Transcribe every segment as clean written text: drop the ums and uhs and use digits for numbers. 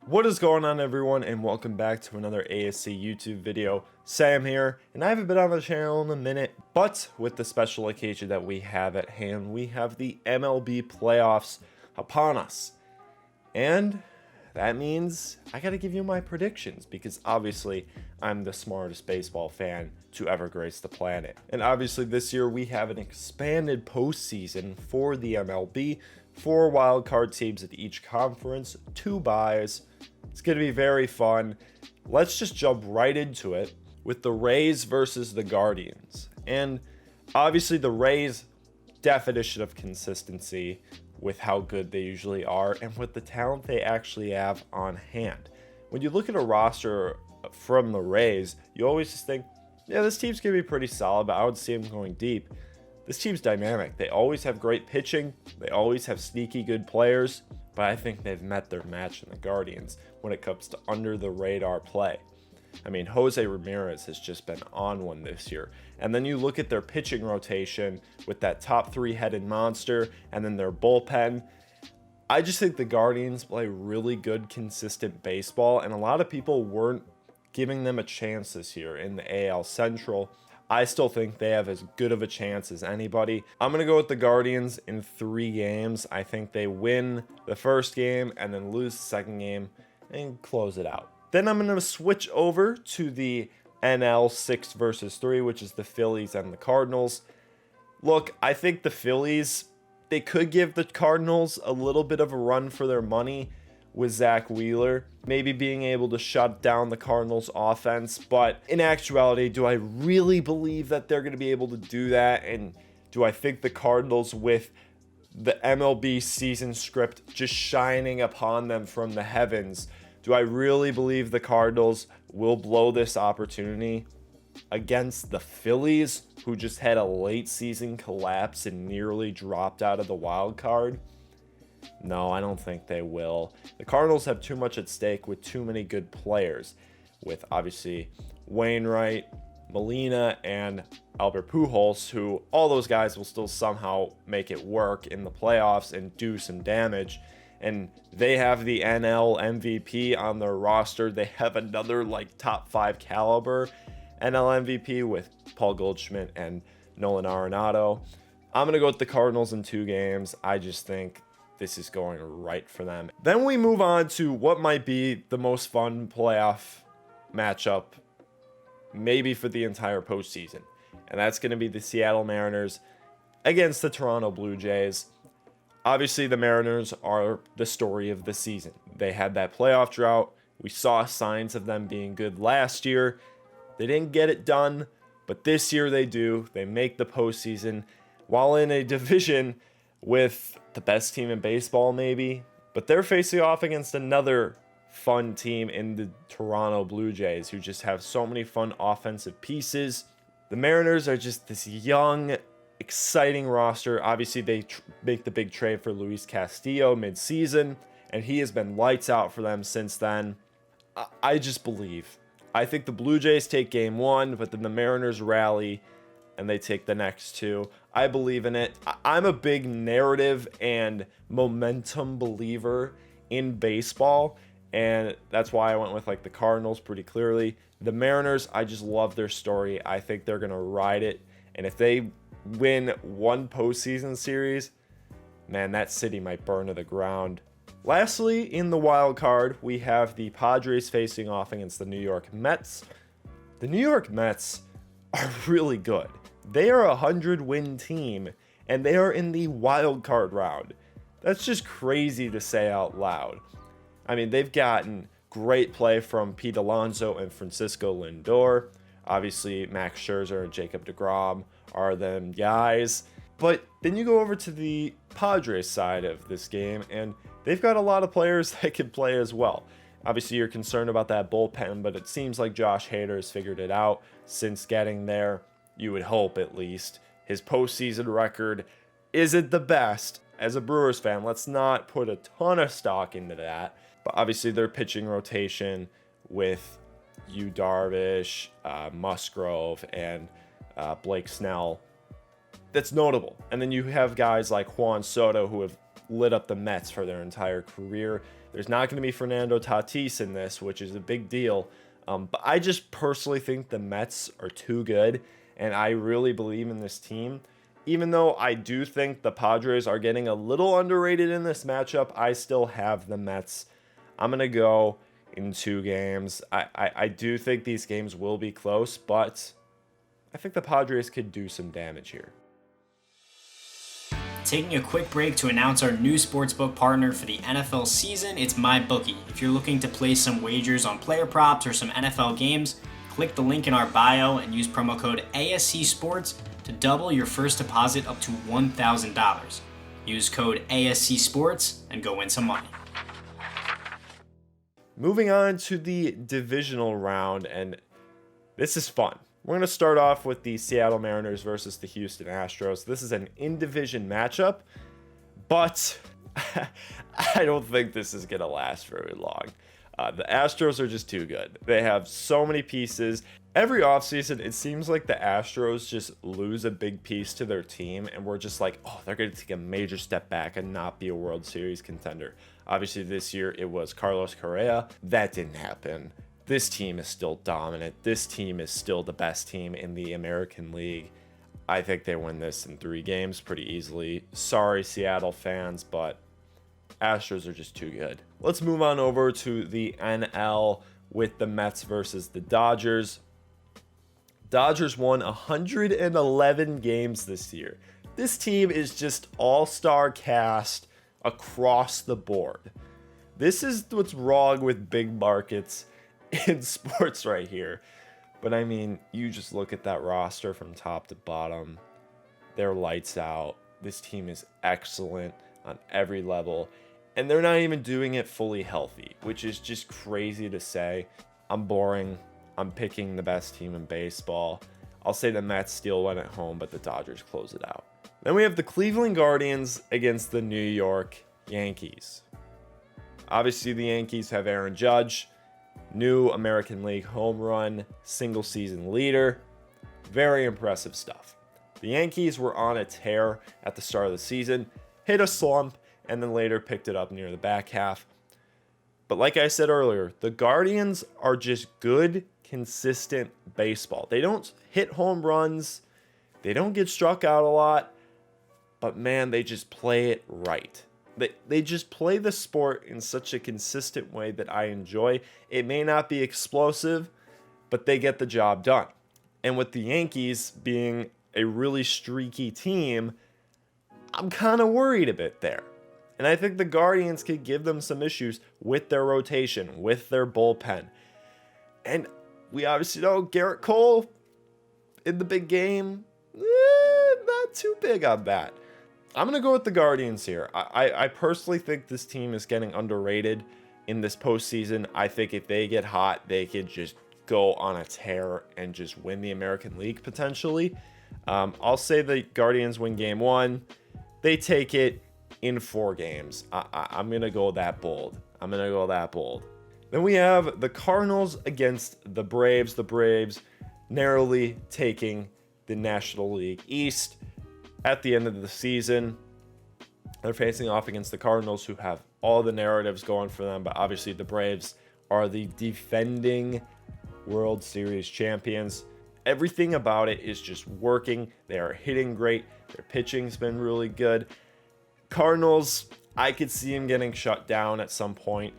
What is going on, everyone, and welcome back to another ASC YouTube video. Sam here, and I haven't been on the channel in a minute, but with the special occasion that we have at hand, we have the MLB Playoffs upon us. And that means I gotta give you my predictions, because obviously I'm the smartest baseball fan to ever grace the planet. And obviously this year we have an expanded postseason for the MLB, 4 wildcard teams at each conference, 2 byes. It's going to be very fun. Let's just jump right into it with the Rays versus the Guardians. And obviously the Rays, definition of consistency with how good they usually are and with the talent they actually have on hand. When you look at a roster from the Rays, you always just think, yeah, this team's going to be pretty solid, but I would see them going deep. This team's dynamic. They always have great pitching. They always have sneaky good players. But I think they've met their match in the Guardians when it comes to under the radar play. I mean, Jose Ramirez has just been on one this year. And then you look at their pitching rotation with that top 3-headed monster and then their bullpen. I just think the Guardians play really good, consistent baseball. And a lot of people weren't giving them a chance this year in the AL Central. I still think they have as good of a chance as anybody. I'm going to go with the Guardians in 3 games. I think they win the first game and then lose the second game and close it out. Then I'm going to switch over to the NL 6 versus 3, which is the Phillies and the Cardinals. Look, I think the Phillies, they could give the Cardinals a little bit of a run for their money with Zach Wheeler, maybe being able to shut down the Cardinals offense. But in actuality, do I really believe that they're going to be able to do that? And do I think the Cardinals, with the MLB season script just shining upon them from the heavens, do I really believe the Cardinals will blow this opportunity against the Phillies, who just had a late season collapse and nearly dropped out of the wild card? No, I don't think they will. The Cardinals have too much at stake with too many good players, with obviously Wainwright, Molina, and Albert Pujols, who all those guys will still somehow make it work in the playoffs and do some damage. And they have the NL MVP on their roster. They have another top 5 caliber NL MVP with Paul Goldschmidt and Nolan Arenado. I'm going to go with the Cardinals in 2 games. I just think this is going right for them. Then we move on to what might be the most fun playoff matchup, maybe for the entire postseason. And that's going to be the Seattle Mariners against the Toronto Blue Jays. Obviously, the Mariners are the story of the season. They had that playoff drought. We saw signs of them being good last year. They didn't get it done, but this year they do. They make the postseason while in a division with the best team in baseball, maybe. But they're facing off against another fun team in the Toronto Blue Jays, who just have so many fun offensive pieces. The Mariners are just this young, exciting roster. Obviously, they make the big trade for Luis Castillo mid-season, and he has been lights out for them since then. I just believe. I think the Blue Jays take game 1, but then the Mariners rally and they take the next 2. I believe in it. I'm a big narrative and momentum believer in baseball, and that's why I went with the Cardinals pretty clearly. The Mariners, I just love their story. I think they're going to ride it, and if they win one postseason series, man, that city might burn to the ground. Lastly, in the wild card, we have the Padres facing off against the New York Mets. The New York Mets are really good. They are a 100-win team, and they are in the wild card round. That's just crazy to say out loud. I mean, they've gotten great play from Pete Alonso and Francisco Lindor. Obviously, Max Scherzer and Jacob deGrom are them guys. But then you go over to the Padres side of this game, and they've got a lot of players that can play as well. Obviously, you're concerned about that bullpen, but it seems like Josh Hader has figured it out since getting there. You would hope, at least. His postseason record isn't the best. As a Brewers fan, let's not put a ton of stock into that. But obviously, their pitching rotation with Yu Darvish, Musgrove, and Blake Snell, that's notable. And then you have guys like Juan Soto, who have lit up the Mets for their entire career. There's not going to be Fernando Tatis in this, which is a big deal. But I just personally think the Mets are too good, and I really believe in this team. Even though I do think the Padres are getting a little underrated in this matchup, I still have the Mets. I'm going to go in 2 games. I do think these games will be close, but I think the Padres could do some damage here. Taking a quick break to announce our new sportsbook partner for the NFL season, it's MyBookie. If you're looking to place some wagers on player props or some NFL games, click the link in our bio and use promo code ASC Sports to double your first deposit up to $1,000. Use code ASC Sports and go win some money. Moving on to the divisional round, and this is fun. We're going to start off with the Seattle Mariners versus the Houston Astros. This is an in-division matchup, but I don't think this is going to last very long. The Astros are just too good. They have so many pieces. Every offseason, it seems like the Astros just lose a big piece to their team, and we're just like, oh, they're going to take a major step back and not be a World Series contender. Obviously, this year, it was Carlos Correa. That didn't happen. This team is still dominant. This team is still the best team in the American League. I think they win this in 3 games pretty easily. Sorry, Seattle fans, but Astros are just too good. Let's move on over to the NL with the Mets versus the Dodgers. Dodgers won 111 games this year. This team is just all-star cast across the board. This is what's wrong with big markets in sports right here. But I mean, you just look at that roster from top to bottom. They're lights out. This team is excellent on every level, and they're not even doing it fully healthy, which is just crazy to say. I'm boring. I'm picking the best team in baseball. I'll say the Mets steal one at home, but the Dodgers close it out. Then we have the Cleveland Guardians against the New York Yankees. Obviously, the Yankees have Aaron Judge, new American League home run, single season leader. Very impressive stuff. The Yankees were on a tear at the start of the season, hit a slump, and then later picked it up near the back half. But like I said earlier, the Guardians are just good, consistent baseball. They don't hit home runs. They don't get struck out a lot. But man, they just play it right. They just play the sport in such a consistent way that I enjoy. It may not be explosive, but they get the job done. And with the Yankees being a really streaky team, I'm kind of worried a bit there. And I think the Guardians could give them some issues with their rotation, with their bullpen. And we obviously know Garrett Cole in the big game, not too big on that. I'm going to go with the Guardians here. I personally think this team is getting underrated in this postseason. I think if they get hot, they could just go on a tear and just win the American League potentially. I'll say the Guardians win game 1. They take it in 4 games. I'm going to go that bold. Then we have the Cardinals against the Braves. The Braves narrowly taking the National League East. At the end of the season, they're facing off against the Cardinals, who have all the narratives going for them. But obviously, the Braves are the defending World Series champions. Everything about it is just working. They are hitting great. Their pitching's been really good. Cardinals, I could see them getting shut down at some point.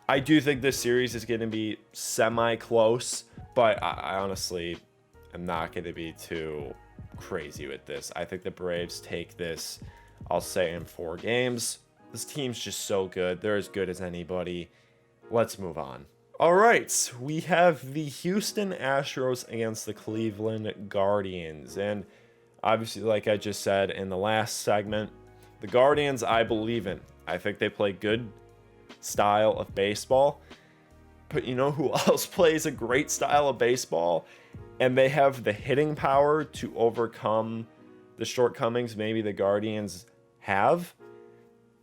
I do think this series is going to be semi-close, but I honestly am not going to be too crazy with this. I think the Braves take this, I'll say, in 4 games. This team's just so good. They're as good as anybody. Let's move on. All right, we have the Houston Astros against the Cleveland Guardians. And obviously, like I just said in the last segment, the Guardians I believe in. I think they play good style of baseball. But you know who else plays a great style of baseball? And they have the hitting power to overcome the shortcomings maybe the Guardians have.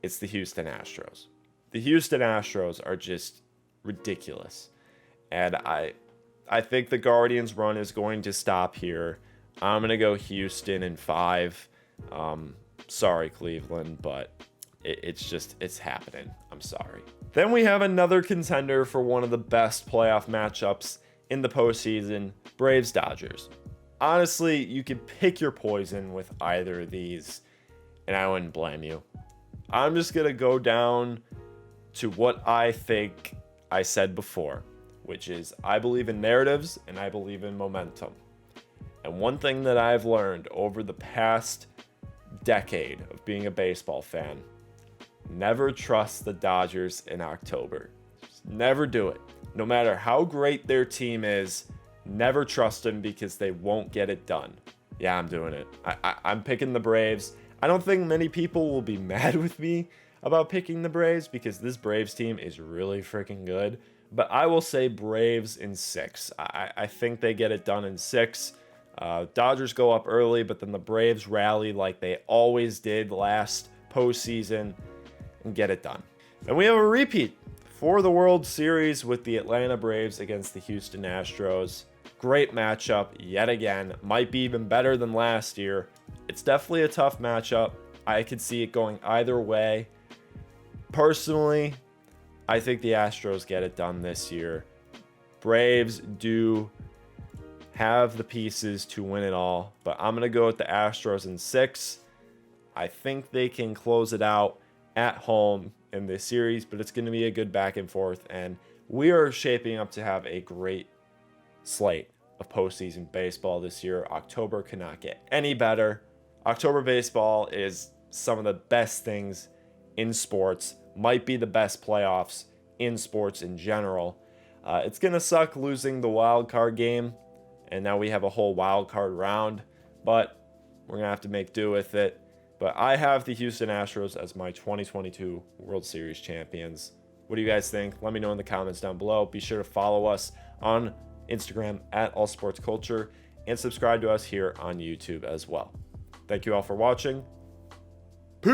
It's the Houston Astros. The Houston Astros are just ridiculous. And I think the Guardians' run is going to stop here. I'm going to go Houston in 5. Sorry, Cleveland, but It's happening. I'm sorry. Then we have another contender for one of the best playoff matchups in the postseason, Braves-Dodgers. Honestly, you could pick your poison with either of these, and I wouldn't blame you. I'm just going to go down to what I think I said before, which is I believe in narratives and I believe in momentum. And one thing that I've learned over the past decade of being a baseball fan, never trust the Dodgers in October. Just never do it. No matter how great their team is, never trust them because they won't get it done. Yeah, I'm doing it. I'm picking the Braves. I don't think many people will be mad with me about picking the Braves because this Braves team is really freaking good. But I will say Braves in 6. I think they get it done in 6. Dodgers go up early, but then the Braves rally like they always did last postseason and get it done. And we have a repeat for the World Series with the Atlanta Braves against the Houston Astros. Great matchup yet again. Might be even better than last year. It's definitely a tough matchup. I could see it going either way. Personally, I think the Astros get it done this year. Braves do have the pieces to win it all, but I'm going to go with the Astros in 6. I think they can close it out at home in this series, but it's going to be a good back and forth, and we are shaping up to have a great slate of postseason baseball this year. October cannot get any better. October baseball is some of the best things in sports, might be the best playoffs in sports in general. It's going to suck losing the wild card game, and now we have a whole wild card round, but we're going to have to make do with it. But I have the Houston Astros as my 2022 World Series champions. What do you guys think? Let me know in the comments down below. Be sure to follow us on Instagram at All Sports Culture and subscribe to us here on YouTube as well. Thank you all for watching.